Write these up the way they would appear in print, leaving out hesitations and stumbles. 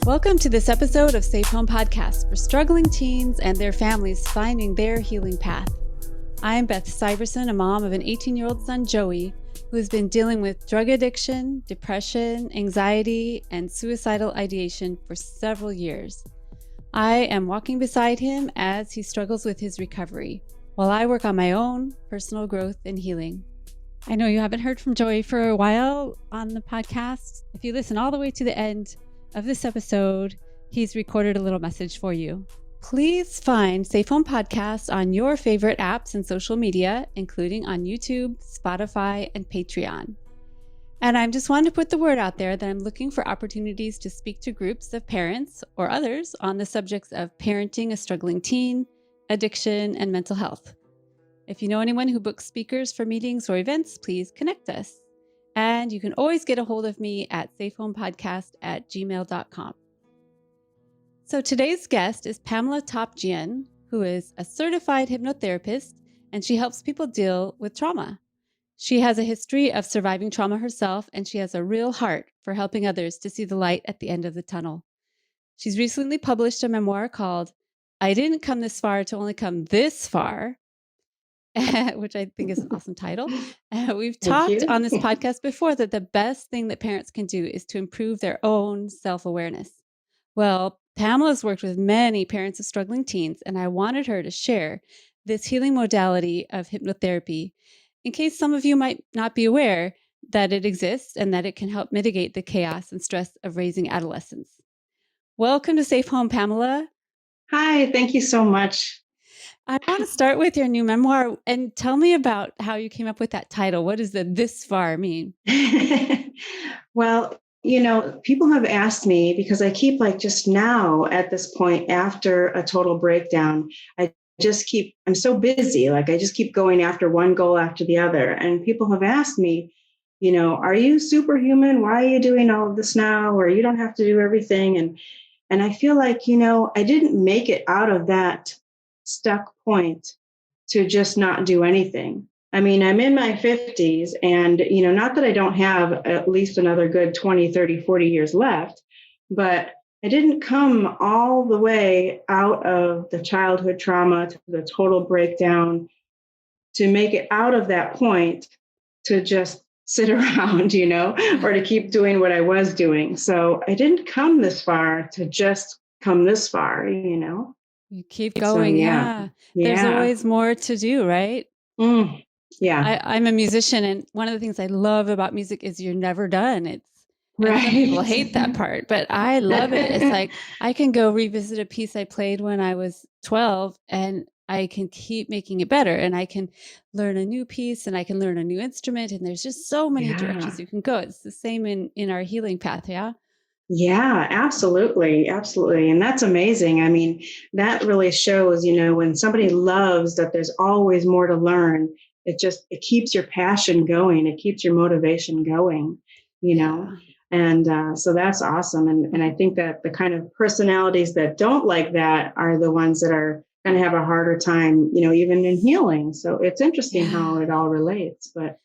Welcome to this episode of Safe Home Podcast for struggling teens and their families finding their healing path. I'm Beth Syverson, a mom of an 18-year-old son, Joey, who has been dealing with drug addiction, depression, anxiety, and suicidal ideation for several years. I am walking beside him as he struggles with his recovery, while I work on my own personal growth and healing. I know you haven't heard from Joey for a while on the podcast. If you listen all the way to the end of this episode, he's recorded a little message for you. Please find Safe Home Podcast on your favorite apps and social media, including on YouTube, Spotify, and Patreon. And I just wanted to put the word out there that I'm looking for opportunities to speak to groups of parents or others on the subjects of parenting a struggling teen, addiction, and mental health. If you know anyone who books speakers for meetings or events, please connect us. And you can always get a hold of me at safehomepodcast@gmail.com. So today's guest is Pamela Topjian, who is a certified hypnotherapist, and she helps people deal with trauma. She has a history of surviving trauma herself, and she has a real heart for helping others to see the light at the end of the tunnel. She's recently published a memoir called I Didn't Come This Far to Only Come This Far, which I think is an awesome title. We've talked on this podcast before that the best thing that parents can do is to improve their own self-awareness. Well, Pamela's worked with many parents of struggling teens, and I wanted her to share this healing modality of hypnotherapy in case some of you might not be aware that it exists and that it can help mitigate the chaos and stress of raising adolescents. Welcome to Safe Home, Pamela. Hi, thank you so much. I want to start with your new memoir and tell me about how you came up with that title. What does the this far mean? Well, people have asked me because I keep just now at this point after a total breakdown, I'm so busy. I just keep going after one goal after the other. And people have asked me, are you superhuman? Why are you doing all of this now? Or you don't have to do everything. And I feel like, I didn't make it out of that stuck point to just not do anything. I mean, I'm in my 50s and, not that I don't have at least another good 20, 30, 40 years left, but I didn't come all the way out of the childhood trauma to the total breakdown to make it out of that point to just sit around, or to keep doing what I was doing. So I didn't come this far to just come this far, You keep going. So, yeah. There's always more to do, right? Yeah. I'm a musician, and one of the things I love about music is you're never done. Some people hate that part, but I love it. It's like I can go revisit a piece I played when I was 12 and I can keep making it better, and I can learn a new piece and I can learn a new instrument, and there's just so many directions you can go. It's the same in our healing path. Yeah. Yeah, absolutely. Absolutely. And that's amazing. I mean, that really shows, when somebody loves that there's always more to learn, it keeps your passion going. It keeps your motivation going, and so that's awesome. And I think that the kind of personalities that don't like that are the ones that are going to have a harder time, even in healing. So it's interesting how it all relates, but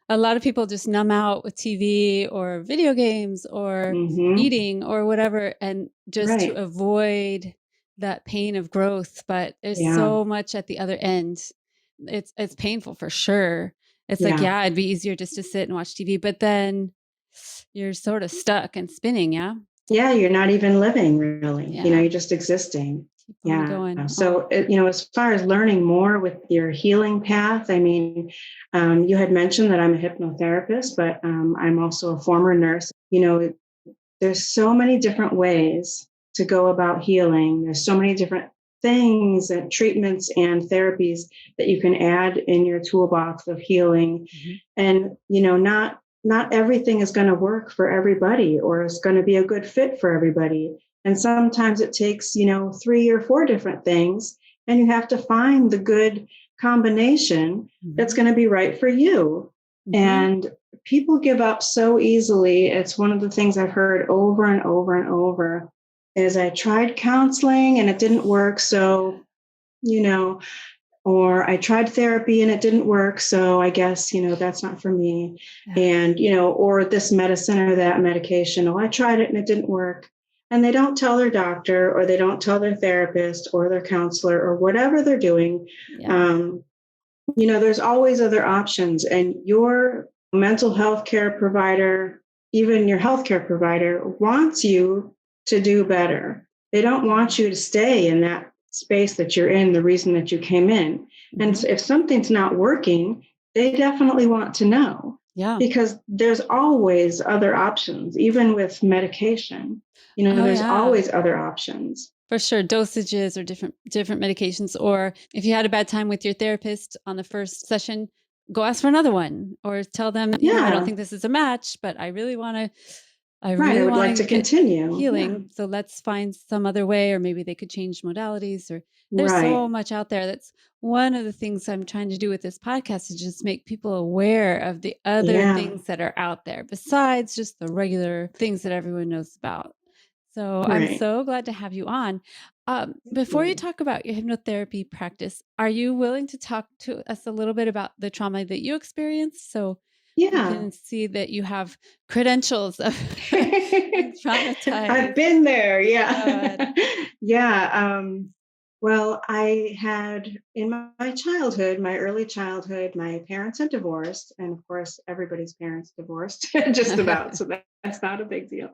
a lot of people just numb out with TV or video games or eating or whatever, and just to avoid that pain of growth. But there's so much at the other end. It's painful for sure. It's it'd be easier just to sit and watch TV, but then you're sort of stuck and spinning. Yeah. Yeah. You're not even living really, you're just existing. Going. So, as far as learning more with your healing path, I mean, you had mentioned that I'm a hypnotherapist, but I'm also a former nurse. There's so many different ways to go about healing. There's so many different things and treatments and therapies that you can add in your toolbox of healing. And, not everything is going to work for everybody or is going to be a good fit for everybody. And sometimes it takes, 3 or 4 different things, and you have to find the good combination that's going to be right for you. And people give up so easily. It's one of the things I've heard over and over and over is I tried counseling and it didn't work. So, or I tried therapy and it didn't work. So I guess, that's not for me. And, or this medicine or that medication. Oh, I tried it and it didn't work. and they don't tell their doctor or they don't tell their therapist or their counselor or whatever they're doing. Yeah. Um, there's always other options, and your mental health care provider, even your healthcare provider, wants you to do better. They don't want you to stay in that space that you're in, the reason that you came in. And if something's not working, they definitely want to know. Yeah. Because there's always other options, even with medication. There's always other options. For sure, dosages or different medications. Or if you had a bad time with your therapist on the first session, go ask for another one, or tell them, I don't think this is a match, but I really want to. I would like to continue healing. Yeah. So let's find some other way, or maybe they could change modalities. Or there's so much out there. That's one of the things I'm trying to do with this podcast, is just make people aware of the other things that are out there besides just the regular things that everyone knows about. So I'm so glad to have you on. Before you talk about your hypnotherapy practice, are you willing to talk to us a little bit about the trauma that you experienced? So we can see that you have credentials of being traumatized. I've been there. Yeah. Yeah. Well, I had in my childhood, my early childhood, my parents had divorced. And of course, everybody's parents divorced just about. So that's not a big deal.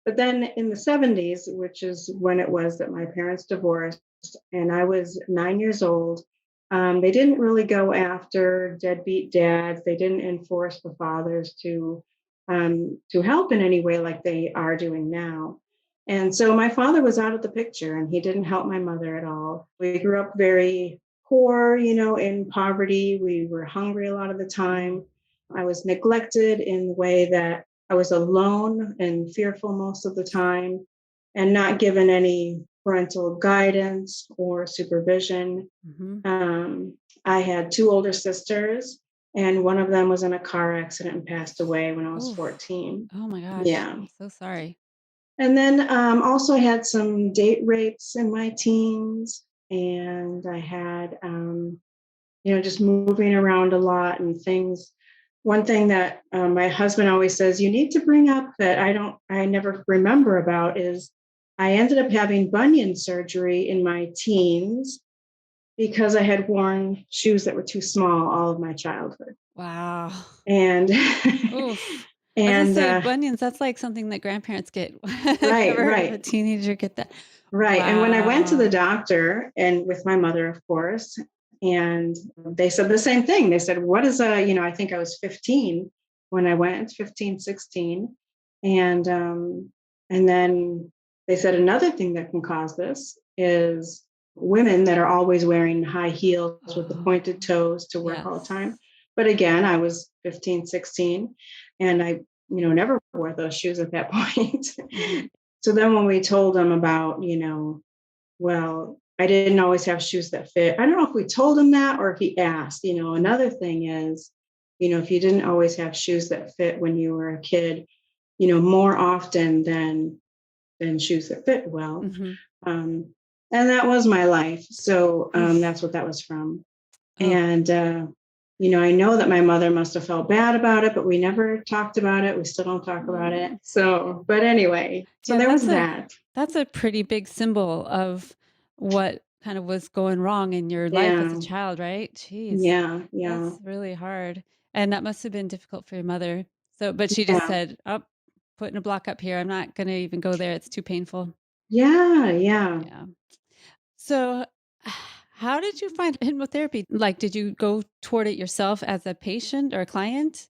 But then in the 70s, which is when it was that my parents divorced, and I was 9 years old, they didn't really go after deadbeat dads. They didn't enforce the fathers to help in any way like they are doing now. And so my father was out of the picture, and he didn't help my mother at all. We grew up very poor, in poverty. We were hungry a lot of the time. I was neglected in the way that I was alone and fearful most of the time, and not given any parental guidance or supervision. I had two older sisters, and one of them was in a car accident and passed away when I was 14. Oh my gosh. Yeah. I'm so sorry. And then also I had some date rapes in my teens, and I had, just moving around a lot and things. One thing that my husband always says you need to bring up that I never remember about is I ended up having bunion surgery in my teens because I had worn shoes that were too small all of my childhood. Wow. And Oof. And bunions, that's like something that grandparents get. Right. A teenager get that. Right. Wow. And when I went to the doctor, and with my mother, of course, and they said the same thing. They said, what is I think I was 15 when I went, 15, 16. And then they said another thing that can cause this is women that are always wearing high heels with the pointed toes to work all the time. But again, I was 15, 16, and I, never wore those shoes at that point. So then when we told him about, well, I didn't always have shoes that fit. I don't know if we told him that or if he asked. Another thing is, if you didn't always have shoes that fit when you were a kid, more often than shoes that fit well. And that was my life. So that's what that was from. And, I know that my mother must have felt bad about it, but we never talked about it. We still don't talk about it. So, but anyway, so there was that. That's a pretty big symbol of what kind of was going wrong in your life as a child, right? Jeez. Yeah. That's really hard. And that must have been difficult for your mother. So, but she just said, oh, putting a block up here. I'm not going to even go there. It's too painful. Yeah. So how did you find hypnotherapy? Like, did you go toward it yourself as a patient or a client?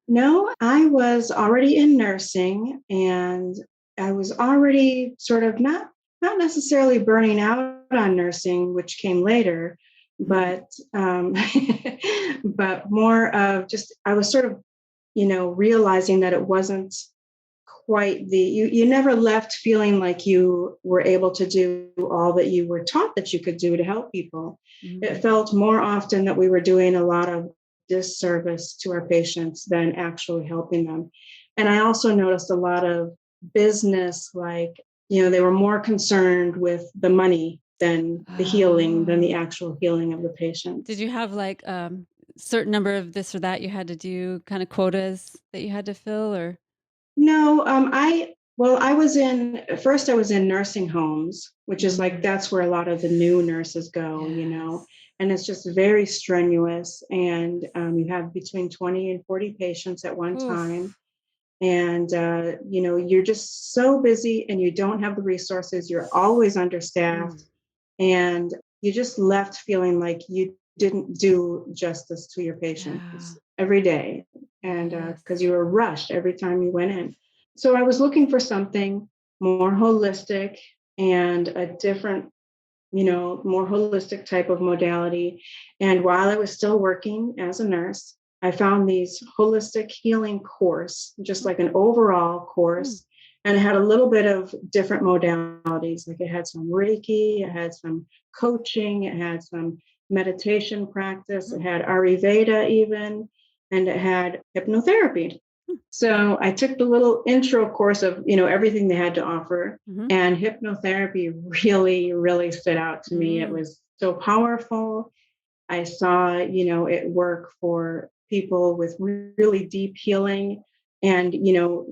No, I was already in nursing, and I was already sort of not necessarily burning out on nursing, which came later, but but more of just I was sort of, realizing that it wasn't quite you never left feeling like you were able to do all that you were taught that you could do to help people. It felt more often that we were doing a lot of disservice to our patients than actually helping them. And I also noticed a lot of business, like, they were more concerned with the money than the healing, than the actual healing of the patient. Did you have like certain number of this or that you had to do, kind of quotas that you had to fill, or? No, Well, first I was in nursing homes, which is like, that's where a lot of the new nurses go, Yes. and it's just very strenuous. And you have between 20 and 40 patients at one time. Oof. And, you're just so busy and you don't have the resources. You're always understaffed. Mm. And you just left feeling like you didn't do justice to your Yeah. patients every day. And Yes. because you were rushed every time you went in. So I was looking for something more holistic and a different, more holistic type of modality. And while I was still working as a nurse, I found these holistic healing course, just like an overall Mm. course. And it had a little bit of different modalities. Like it had some Reiki, it had some coaching, it had some meditation practice, it Mm. had Ayurveda even, and it had hypnotherapy. Mm. So I took the little intro course of, everything they had to offer. Mm-hmm. And hypnotherapy really, really stood out to me. It Mm. was so powerful. I saw, it work for people with really deep healing and,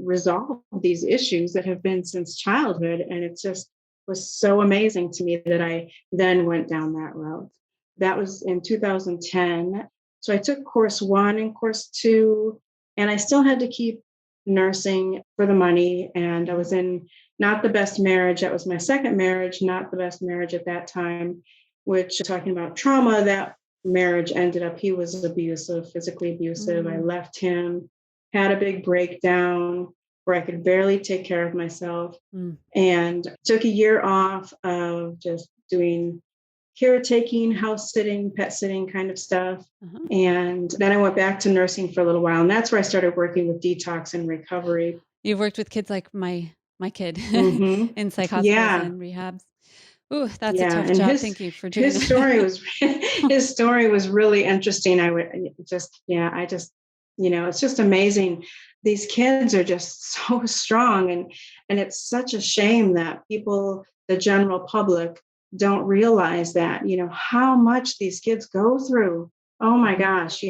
resolve these issues that have been since childhood. And it just was so amazing to me that I then went down that route. That was in 2010. So I took course one and course two, and I still had to keep nursing for the money. And I was in not the best marriage. That was my second marriage, not the best marriage at that time, which talking about trauma, that marriage ended up, he was abusive, physically abusive. I Mm. left him, had a big breakdown where I could barely take care of myself, Mm. and took a year off of just doing caretaking, house sitting, pet sitting kind of stuff. Uh-huh. And then I went back to nursing for a little while. And that's where I started working with detox and recovery. You've worked with kids like my kid Mm-hmm. in psych hospitals Yeah. and rehabs. Ooh, that's a Yeah, tough and job. Thank you for doing his story that. was his story was really interesting. I would just yeah, I just it's just amazing. These kids are just so strong, and it's such a shame that people, the general public, don't realize that, how much these kids go through. Oh my Mhm. gosh,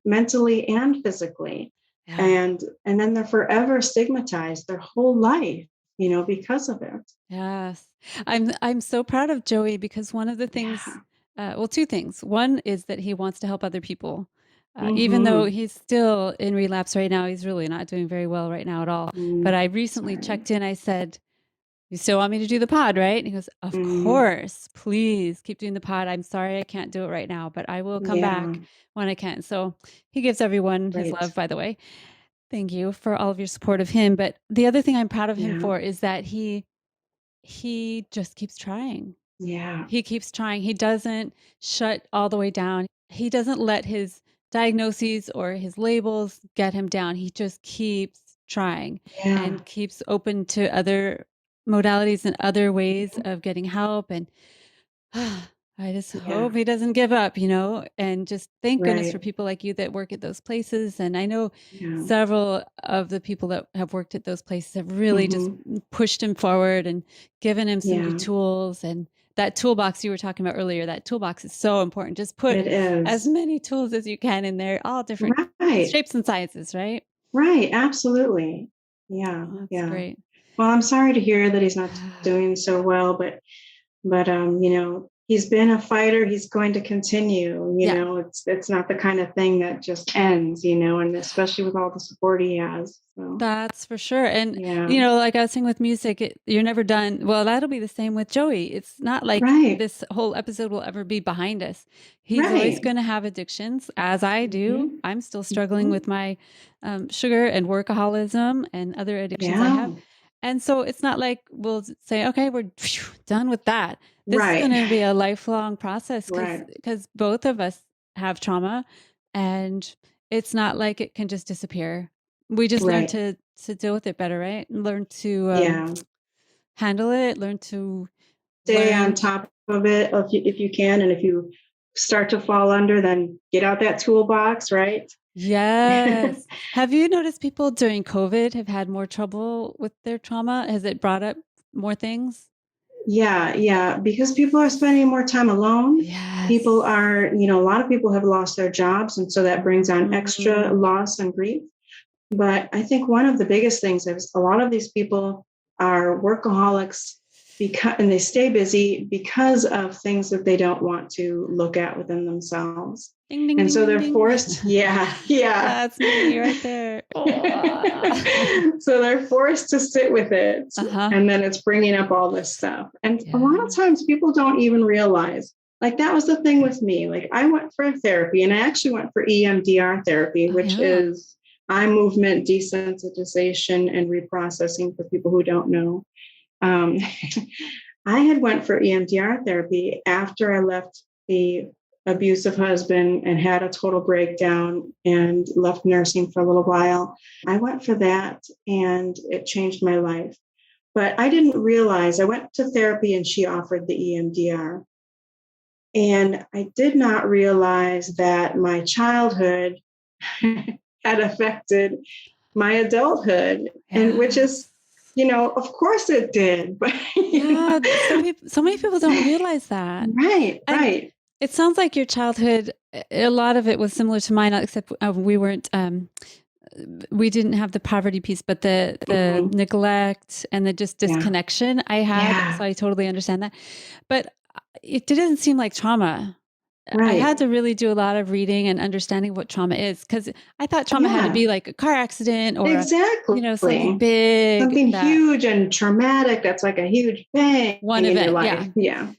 mentally and physically. Yeah. And then they're forever stigmatized their whole life, because of it. Yes. I'm so proud of Joey because one of the things, Yeah. well, two things. One is that he wants to help other people. Even though Mhm. he's still in relapse right now, he's really not doing very well right now at all. But I recently Sorry. checked in. I said, "You still want me to do the pod, right?" And he goes, "Of Mm, course, please keep doing the pod. I'm sorry I can't do it right now, but I will come yeah, back when I can." So he gives everyone his right. love, by the way. Thank you for all of your support of him. But the other thing I'm proud of him Yeah, for is that he just keeps trying. yeah, He keeps trying. He doesn't shut all the way down. He doesn't let his diagnoses or his labels get him down. He just keeps trying yeah. and keeps open to other modalities and other ways of getting help. And I just Yeah, hope he doesn't give up, and just thank goodness for right. people like you that work at those places. And I know Yeah. several of the people that have worked at those places have really just Hmm. pushed him forward and given him some new Yeah, tools. And that toolbox you were talking about earlier, that toolbox is so important. Just put it as is. many tools as you can in there, all different Right, shapes and sizes, right? right. Absolutely. Yeah, Oh, that's yeah. great. Well, I'm sorry to hear that he's not doing so well, but he's been a fighter. He's going to continue. Yeah. It's not the kind of thing that just ends. And especially with all the support he has. So That's for sure. And, yeah, like I was saying with music, you're never done. Well, that'll be the same with Joey. It's not like right, this whole episode will ever be behind us. He's always right. going to have addictions, as I do. Hmm. I'm still struggling Hmm. with my sugar and workaholism and other addictions I have. Yeah, And so it's not like we'll say, okay, we're done with that. This is going right, to be a lifelong process because right, both of us have trauma, and it's not like it can just disappear. We just learn right. to deal with it better, right? Learn to Yeah. handle it. Learn to Stay on learn. top of it if you can. And if you start to fall under, then get out that toolbox, right? Yes. Have you noticed people during COVID have had more trouble with their trauma? Has it brought up more things? Yeah, yeah. Because people are spending more time alone. People Yes. are, a lot of people have lost their jobs. And so that brings on extra Mm, loss and grief. But I think one of the biggest things is a lot of these people are workaholics and they stay busy because of things that they don't want to look at within themselves. Ding, ding, And ding, so ding, they're ding. forced, yeah. That's me right there. So they're forced to sit with it. Uh-huh. And then it's bringing up all this stuff. And Yeah. a lot of times people don't even realize, like that was the thing with me. Like I went for therapy, and I actually went for EMDR therapy, which is eye movement desensitization and reprocessing for people who don't know. I had went for EMDR therapy after I left the abusive husband and had a total breakdown and left nursing for a little while. I went for that and it changed my life. But I didn't realize, I went to therapy and she offered the EMDR. And I did not realize that my childhood had affected my adulthood, and which is, of course it did. But yeah, so many people don't realize that. Right, and right. It sounds like your childhood, a lot of it was similar to mine, except we didn't have the poverty piece, but the neglect and the just disconnection I had. Yeah. So I totally understand that. But it didn't seem like trauma. Right. I had to really do a lot of reading and understanding what trauma is, because I thought trauma had to be like a car accident or something big, something huge and traumatic. That's like a huge thing one in event, your life. Yeah.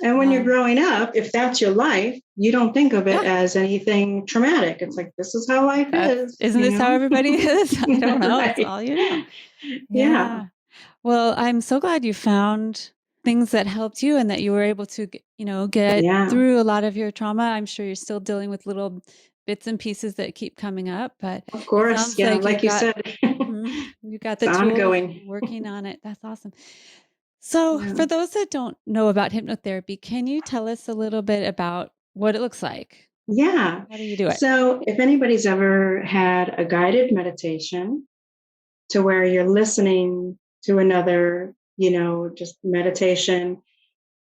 And when you're growing up, if that's your life, you don't think of it as anything traumatic. It's like, this is how life is. Isn't this how everybody is? I don't know. Right. It's all you know. Yeah. Well, I'm so glad you found things that helped you and that you were able to, get through a lot of your trauma. I'm sure you're still dealing with little bits and pieces that keep coming up, but of course, like you said, you got the tools ongoing. Working on it. That's awesome. So for those that don't know about hypnotherapy, can you tell us a little bit about what it looks like? Yeah. How do you do it? So if anybody's ever had a guided meditation to where you're listening to another, just meditation,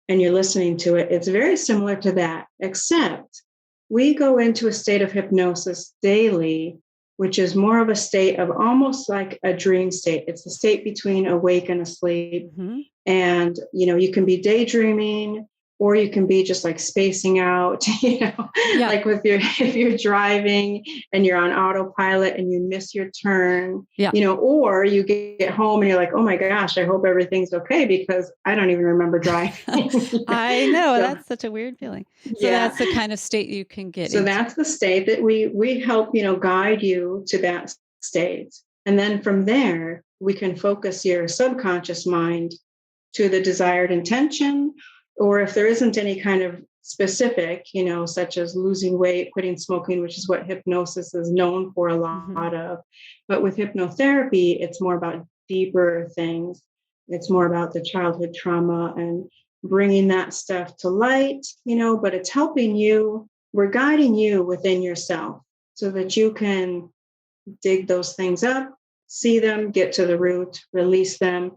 and you're listening to it, it's very similar to that, except we go into a state of hypnosis daily, which is more of a state of almost like a dream state. It's a state between awake and asleep. Mm-hmm. And, you can be daydreaming, or you can be just like spacing out, like if you're driving and you're on autopilot and you miss your turn, or you get home and you're like, oh my gosh, I hope everything's okay because I don't even remember driving. I know. So, that's such a weird feeling. So that's the kind of state you can get into. That's the state that we help, guide you to that state. And then from there, we can focus your subconscious mind to the desired intention. Or if there isn't any kind of specific, such as losing weight, quitting smoking, which is what hypnosis is known for a lot of. But with hypnotherapy, it's more about deeper things. It's more about the childhood trauma and bringing that stuff to light, but it's helping you. We're guiding you within yourself so that you can dig those things up, see them, get to the root, release them.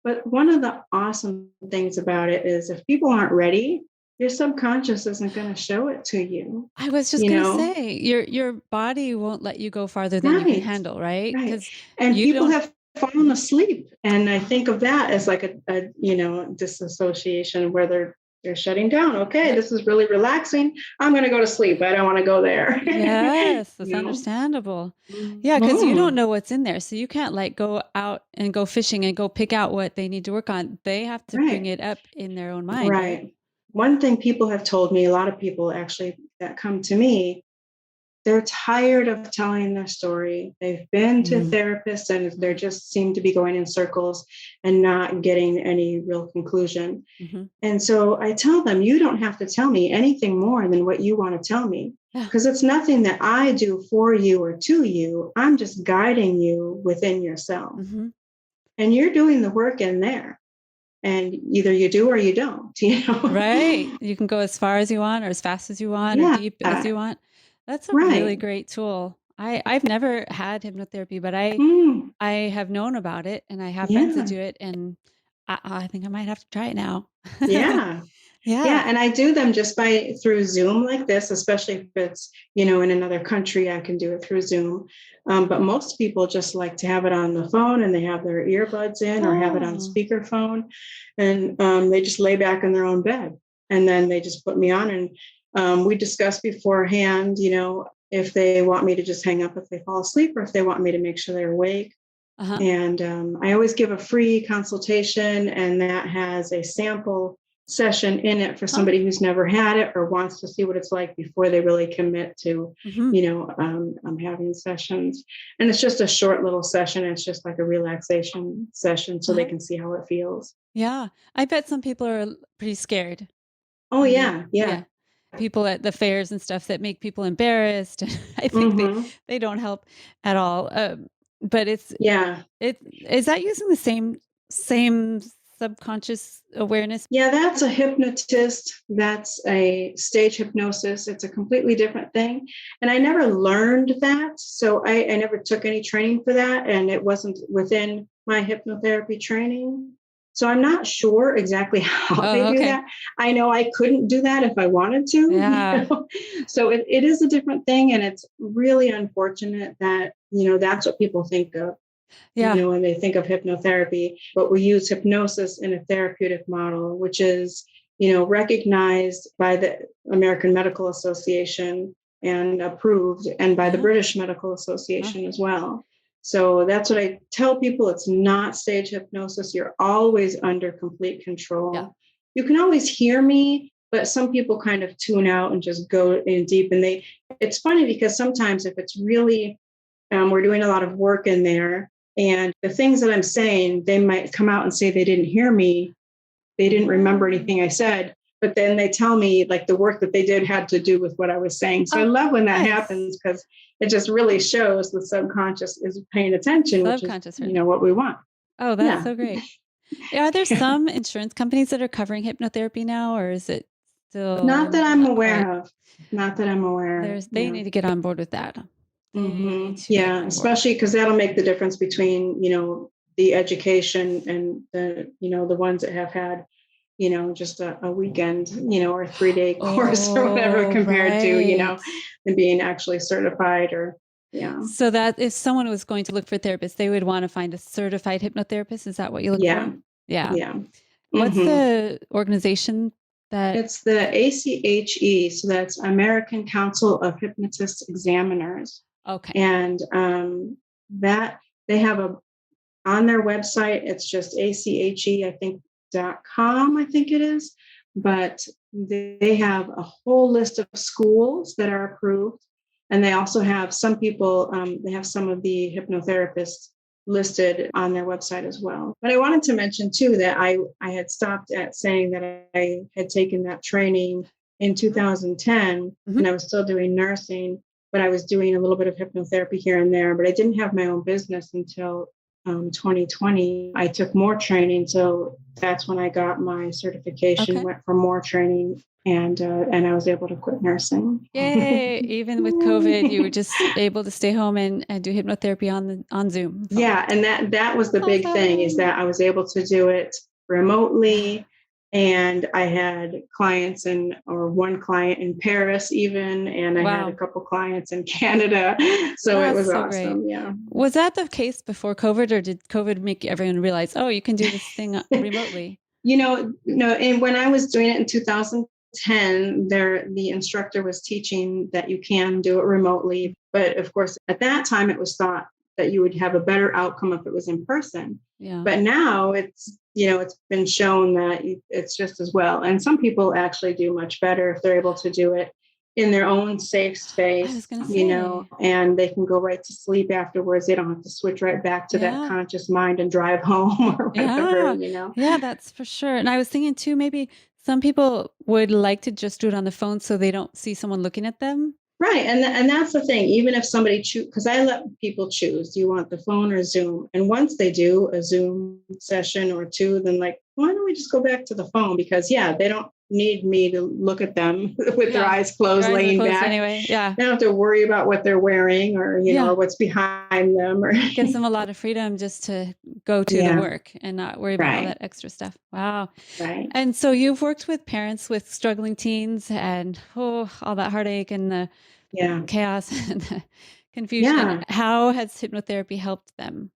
But one of the awesome things about it is if people aren't ready, your subconscious isn't going to show it to you. I was just going to say, your body won't let you go farther than you can handle, right? And people have fallen asleep. And I think of that as like a disassociation where they're shutting down. Okay, this is really relaxing. I'm going to go to sleep. I don't want to go there. Yes, that's understandable. Yeah, because you don't know what's in there. So you can't like go out and go fishing and go pick out what they need to work on. They have to bring it up in their own mind. Right. One thing people have told me, a lot of people actually that come to me, they're tired of telling their story. They've been to therapists and they just seem to be going in circles and not getting any real conclusion. And so I tell them, you don't have to tell me anything more than what you want to tell me, because it's nothing that I do for you or to you. I'm just guiding you within yourself. And you're doing the work in there. And either you do or you don't, Right. You can go as far as you want or as fast as you want or deep as you want. That's a really great tool. I've never had hypnotherapy, but I have known about it and I have friends that do it, and I think I might have to try it now. Yeah. Yeah. Yeah. And I do them just through Zoom like this, especially if it's, in another country, I can do it through Zoom. But most people just like to have it on the phone and they have their earbuds in or have it on Oh, speakerphone, and they just lay back in their own bed. And then they just put me on, and we discuss beforehand, if they want me to just hang up if they fall asleep, or if they want me to make sure they're awake. uh-huh. And I always give a free consultation, and that has a sample session in it for Huh? somebody who's never had it or wants to see what it's like before they really commit to, Hmm. having sessions. And it's just a short little session. It's just like a relaxation session so they Uh-huh. can see how it feels. Yeah. I bet some people are pretty scared. Oh, I mean, yeah. Yeah. yeah. People at the fairs and stuff that make people embarrassed. I think Hmm. they don't help at all. But Yeah. it is that using the same subconscious awareness? Yeah, that's a hypnotist. That's a stage hypnosis. It's a completely different thing. And I never learned that. So I never took any training for that. And it wasn't within my hypnotherapy training. So I'm not sure exactly how they Oh, do okay. that. I know I couldn't do that if I wanted to. Yeah. So it is a different thing. And it's really unfortunate that, that's what people think of, Yeah. when they think of hypnotherapy, but we use hypnosis in a therapeutic model, which is, recognized by the American Medical Association and approved, and by the Yeah. British Medical Association as well. So that's what I tell people. It's not stage hypnosis. You're always under complete Yeah. control. You can always hear me, but some people kind of tune out and just go in deep. And it's funny because sometimes if it's really, we're doing a lot of work in there, and the things that I'm saying, they might come out and say they didn't hear me. They didn't remember Oh. anything I said, but then they tell me like the work that they did had to do with what I was saying. So I Oh, love when that nice. happens, because it just really shows the subconscious is paying attention, which is, Subconscious heard. what we want. Oh, that's Yeah. so great. Are there Yeah. some insurance companies that are covering hypnotherapy now, or is it Not still that I'm not quite? aware of. Not that I'm aware of. They Yeah. need to get on board with that. They need to get Yeah, on board. especially because that'll make the difference between, the education and the ones that have had, just a weekend, or a 3-day course or whatever, Oh, compared to, right. and being actually certified, or, yeah. So that if someone was going to look for a therapist, they would want to find a certified hypnotherapist. Is that what you look Yeah. for? Yeah. Yeah. What's hmm the organization that? It's the ACHE. So that's American Council of Hypnotist Examiners. Okay. And that they have on their website, it's just ACHE, I think, .com, I think it is. But they have a whole list of schools that are approved. And they also have some people, they have some of the hypnotherapists listed on their website as well. But I wanted to mention too that I had stopped at saying that I had taken that training in 2010, Mhm. and I was still doing nursing, but I was doing a little bit of hypnotherapy here and there. But I didn't have my own business until 2020. I took more training, so that's when I got my certification. Okay. Went for more training, and I was able to quit nursing. Yay. Even with COVID, you were just able to stay home and do hypnotherapy on Zoom phone. Yeah, and that was the big thing, is Awesome. that I was able to do it remotely. And I had one client in Paris even, and I had a Wow. couple clients in Canada. So it That's was so great. awesome. Yeah. Was that the case before COVID, or did COVID make everyone realize, oh, you can do this thing remotely? No, and when I was doing it in 2010, the instructor was teaching that you can do it remotely. But of course, at that time, it was thought that you would have a better outcome if it was in person. Yeah. But now it's been shown that it's just as well. And some people actually do much better if they're able to do it in their own safe I was space, going to say, and they can go right to sleep afterwards. They don't have to switch right back to that yeah, conscious mind and drive home or yeah, whatever. yeah, that's for sure. And I was thinking too, maybe some people would like to just do it on the phone so they don't see someone looking at them. Right. And that's the thing. Even if somebody because I let people choose, do you want the phone or Zoom? And once they do a Zoom session or two, then like, why don't we just go back to the phone? Because yeah, they don't need me to look at them with their Yeah. eyes closed, Your eyes are laying closed back. anyway. Yeah. They don't have to worry about what they're wearing or, Yeah. or what's behind them or Gives them a lot of freedom just to go to the yeah, work and not worry about all right, that extra stuff. Wow. right. And so you've worked with parents with struggling teens and all that heartache and the Yeah. chaos and the confusion. Yeah. How has hypnotherapy helped them?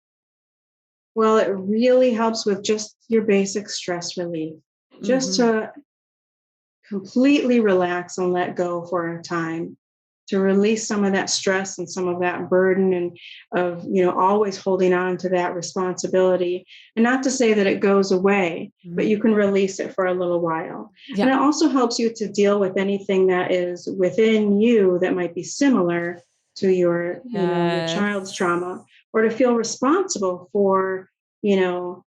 Well, it really helps with just your basic stress relief. Just Mm-hmm. to completely relax and let go for a time, to release some of that stress and some of that burden and of always holding on to that responsibility. And not to say that it goes away, but Mm-hmm. you can release it for a little while. Yeah. And it also helps you to deal with anything that is within you that might be similar to your child's Yes. trauma, or to feel responsible for you know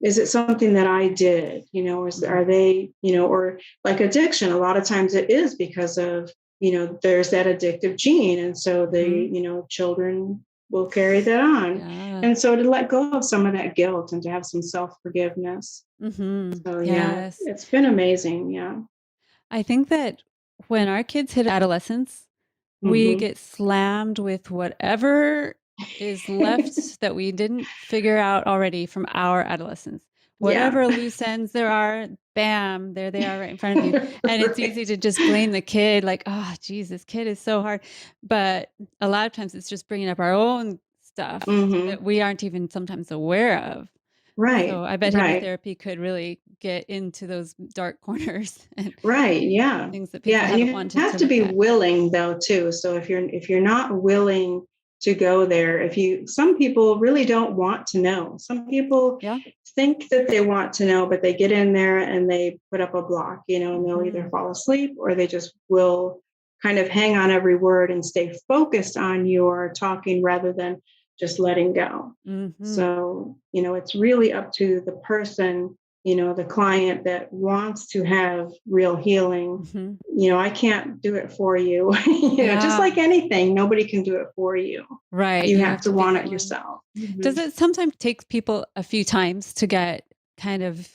is it something that I did, Mm-hmm. are they, or like addiction, a lot of times it is because of, there's that addictive gene. And so Mm-hmm. children will carry that on. Yeah. And so to let go of some of that guilt and to have some self-forgiveness. Mm-hmm. So yeah, Yes. it's been amazing. Yeah. I think that when our kids hit adolescence, we Hmm. get slammed with whatever is left that we didn't figure out already from our adolescence. Yeah. Whatever loose ends there are, bam, there they are right in front of you. And it's easy Right. to just blame the kid, like, oh, geez, this kid is so hard. But a lot of times it's just bringing up our own stuff that Hmm. we aren't even sometimes aware of. Right. So I bet Right. hypnotherapy could really get into those dark corners and Right. Yeah. things that Yeah. people And haven't you wanted have to to look be at. willing though, too. So if you're not willing to go there, some people really don't want to know. Some people Yeah. think that they want to know, but they get in there and they put up a block, and they'll either Hmm. fall asleep or they just will kind of hang on every word and stay focused on your talking rather than just letting go. Hmm. So, it's really up to the person, the client that wants to have real healing. Hmm. I can't do it for you. Just Yeah. like anything, nobody can do it for you. Right. You You have have to to be want it willing. yourself. Does it sometimes take people a few times to get kind of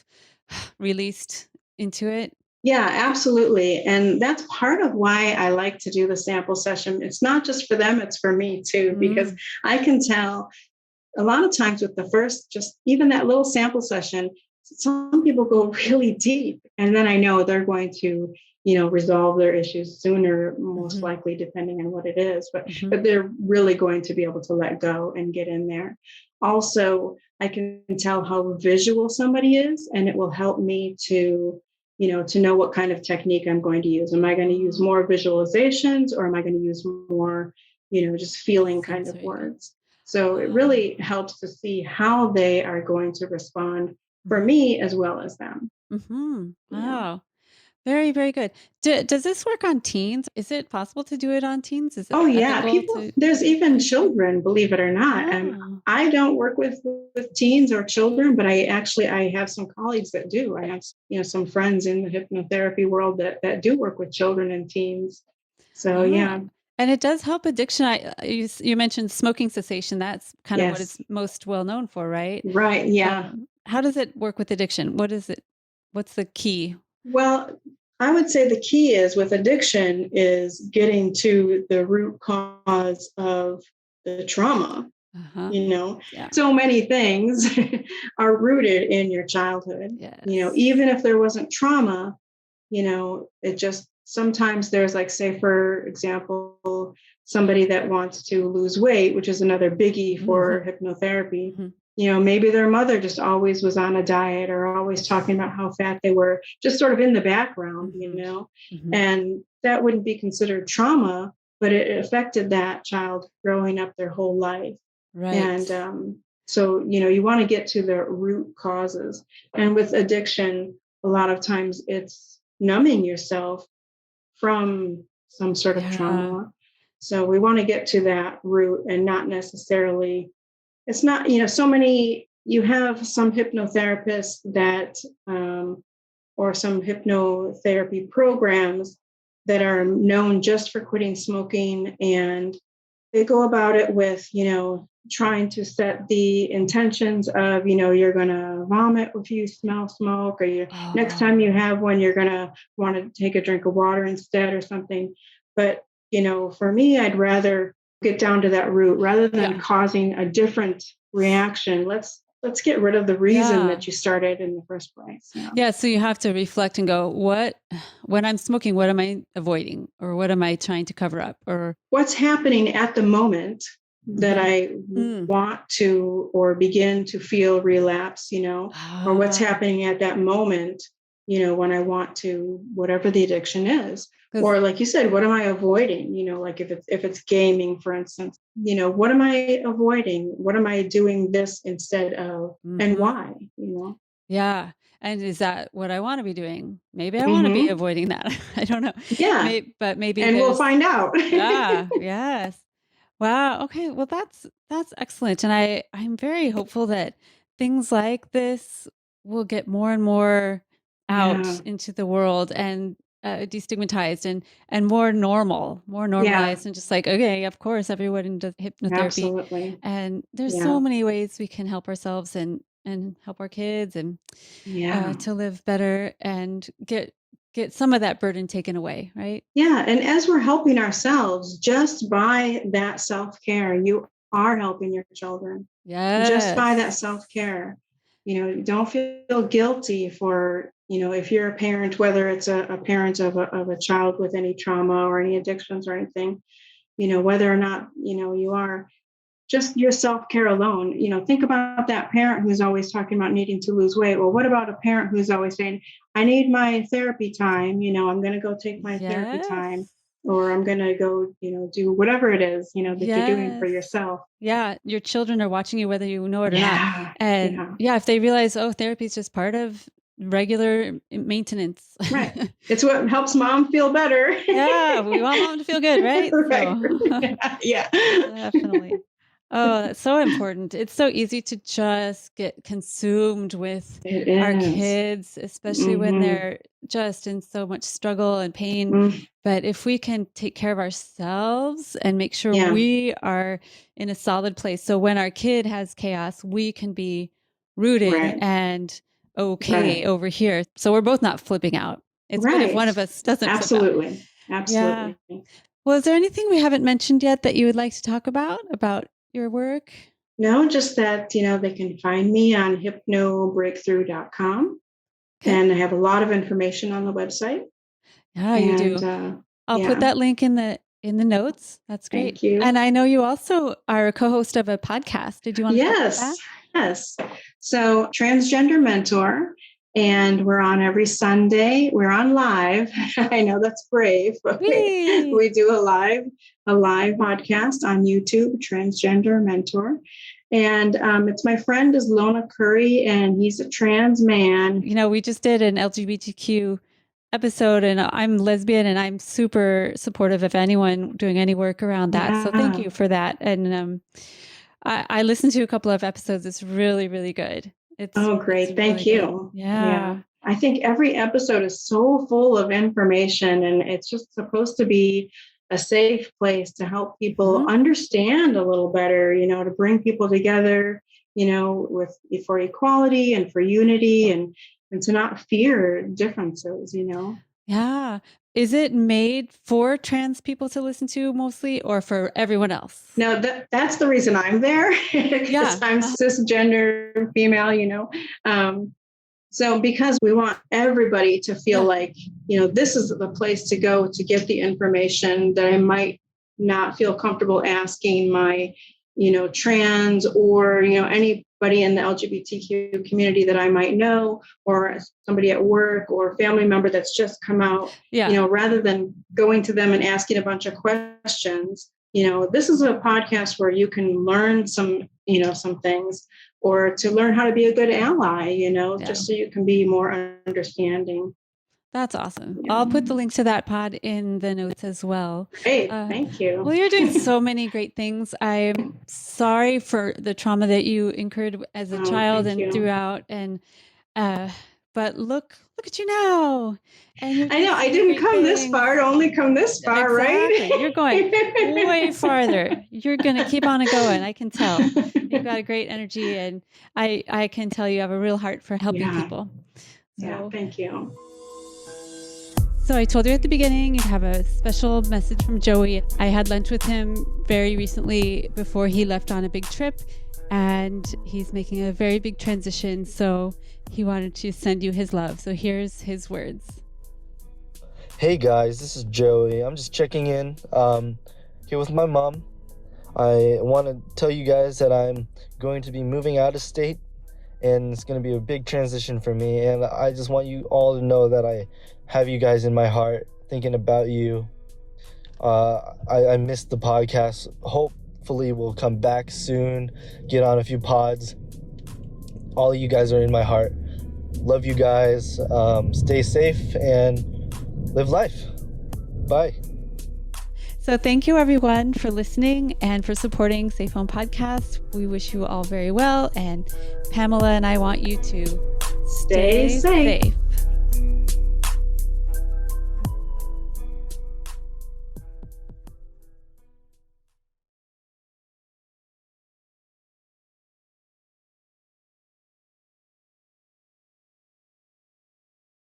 released into it? Yeah, absolutely. And that's part of why I like to do the sample session. It's not just for them, it's for me too, because Mm. I can tell a lot of times with the first, just even that little sample session, some people go really deep. And then I know they're going to, resolve their issues sooner, most Hmm. likely, depending on what it is. But Hmm. but they're really going to be able to let go and get in there. Also, I can tell how visual somebody is, and it will help me to know what kind of technique I'm going to use. Am I going to use more visualizations or am I going to use more, just feeling kind of Sensory. words? So it Wow. really helps to see how they are going to respond for Hmm. me as well as them. Hmm. Yeah. Wow. Very, very good. Does this work on teens? Is it possible to do it on teens? Is it Oh yeah, ethical people. to There's even do teens? children, believe it or not. Oh. I don't work with teens or children, but I have some colleagues that do. I have some friends in the hypnotherapy world that do work with children and teens. So Oh. yeah, And it does help addiction. You mentioned smoking cessation. That's kind of what yes, it's most well known for, right? right, yeah. How does it work with addiction? What is it? What's the key? Well, I would say the key is with addiction is getting to the root cause of the trauma. Uh-huh. You know, Yeah. so many things are rooted in your childhood. Yes. Even if there wasn't trauma, it just sometimes there's like, say, for example, somebody that wants to lose weight, which is another biggie Hmm. for hypnotherapy. Hmm. Maybe their mother just always was on a diet or always talking about how fat they were, just sort of in the background, Hmm. Hmm. and that wouldn't be considered trauma, but it affected that child growing up their whole life. Right. And so, you want to get to the root causes. And with addiction, a lot of times it's numbing yourself from some sort of Yeah. trauma. So we want to get to that root and not necessarily, it's not, so many, you have some hypnotherapists that, or some hypnotherapy programs that are known just for quitting smoking and they go about it with, trying to set the intentions of, you're going to vomit if you smell smoke, or next time you Oh, have one, you're going to want to take a drink of water instead or something. But, for me, I'd rather get down to that root rather than yeah. causing a different reaction. Let's get rid of the reason Yeah. that you started in the first place. Yeah. So you have to reflect and go, when I'm smoking, what am I avoiding? Or what am I trying to cover up? Or What's happening at the moment that Mhm. I Mm. want to or begin to feel relapse, or what's Ah, happening at that moment, when I want to, whatever the addiction is. 'cause- Or like you said, what am I avoiding? Like if it's gaming, for instance, what am I avoiding? What am I doing this instead of, and mhm. why? Yeah. And is that what I want to be doing? Maybe I want to be Hmm. avoiding that. I don't know. Yeah. But maybe And we'll there's, find out. yeah, yes. Wow. Okay. Well, that's excellent, and I'm very hopeful that things like this will get more and more out Yeah. into the world and destigmatized and more Yeah. normalized, and just like, okay, of course, everyone does hypnotherapy, Absolutely. and there's so Yeah. many ways we can help ourselves and help our kids and Yeah. to live better and get some of that burden taken away, right? Yeah. And as we're helping ourselves, just by that self care, you are helping your children. Just by that Yes. self care. Don't feel guilty for, if you're a parent, whether it's a parent of a child with any trauma or any addictions or anything, whether or not, you are just your self-care alone. Think about that parent who's always talking about needing to lose weight. Well, what about a parent who's always saying, I need my therapy time, I'm going to go take my therapy time, Yes. or I'm going to go, do whatever it is, that you're doing for Yes. yourself. Yeah, your children are watching you whether you know it or not. Yeah. And Yeah. yeah, if they realize, oh, therapy is just part of regular maintenance. Right. It's what helps mom feel better. Yeah, we want mom to feel good, right? Right. So Yeah. definitely. Oh, that's so important. It's so easy to just get consumed with It our is. kids, especially when Mm-hmm. they're just in so much struggle and pain. Mm, But if we can take care of ourselves and make sure yeah. we are in a solid place, so when our kid has chaos, we can be rooted Right. and okay Right. over here. So we're both not flipping out. It's good if Right. one of us doesn't flip out. Absolutely. Yeah. Absolutely. Well, is there anything we haven't mentioned yet that you would like to talk about your work? No, just that, they can find me on hypnobreakthrough.com. Okay. And I have a lot of information on the website. Yeah, you And do. I'll put yeah, that link in the notes. That's great. thank you. And I know you also are a co-host of a podcast. Did you want to talk about Yes, that? yes. So, transgender mentor, and we're on every Sunday. We're on live. I know that's brave, but Whee! we do a live podcast on YouTube, Transgender Mentor. And it's my friend is Lona Curry, and he's a trans man. We just did an LGBTQ episode, and I'm lesbian, and I'm super supportive of anyone doing any work around that. So thank Yeah. you for that. And I listened to a couple of episodes. It's really, really good. It's Oh, it's great. really Thank good. you. Yeah. Yeah. I think every episode is so full of information, and it's just supposed to be a safe place to help people Mhm. understand a little better, to bring people together, with for equality and for unity, and to not fear differences. Yeah. Is it made for trans people to listen to mostly or for everyone else? Now that's the reason I'm there, because Yeah. I'm cisgender female. Um, So, because we want everybody to feel Yeah. like, this is the place to go to get the information that I might not feel comfortable asking my, trans or, anybody in the LGBTQ community that I might know, or somebody at work or family member that's just come out, Yeah. rather than going to them and asking a bunch of questions. This is a podcast where you can learn some things, or to learn how to be a good ally, Yeah. just so you can be more understanding. That's awesome. Yeah. I'll put the link to that pod in the notes as well. Great. Uh, Thank you. well, you're doing so many great things. I'm sorry for the trauma that you incurred as a Oh, child thank and you. throughout, and uh, but look at you now. And you're I know I didn't come this far to only come this far, exactly. right? You're going way farther. You're going to keep on going. I can tell. You've got a great energy, and I can tell you have a real heart for helping people. Yeah, thank you. So I told you at the beginning you'd have a special message from Joey. I had lunch with him very recently before he left on a big trip, and he's making a very big transition. So he wanted to send you his love. So here's his words. Hey guys, this is Joey. I'm just checking in here with my mom. I want to tell you guys that I'm going to be moving out of state, and it's going to be a big transition for me, and I just want you all to know that I have you guys in my heart, thinking about you. I missed the podcast. Hopefully we'll come back soon, get on a few pods. All of you guys are in my heart. Love you guys. Stay safe and live life. Bye. So thank you everyone for listening and for supporting Safe Home Podcast. We wish you all very well, and Pamela and I want you to stay safe.